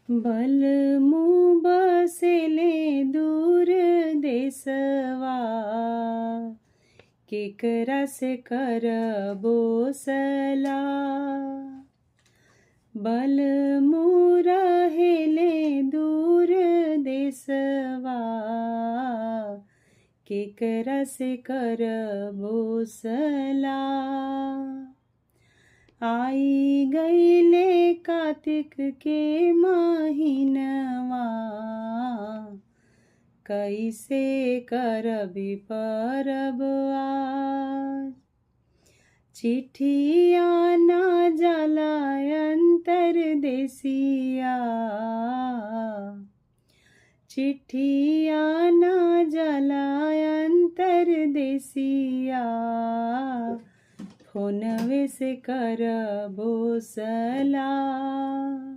बलमु बसेले दूर देशवा, केकरा से करबो सलाह। बलमु रहेले दूर देशवा, केकरा से करबो सलाह। आई गईले कार्तिक के महीनवा, कैसे करबी परब आज। चिट्ठिया ना जाला अंतरदेसिया, चिट्ठिया ना जाला अंतरदेसिया, फोनवे से करबो सलाह।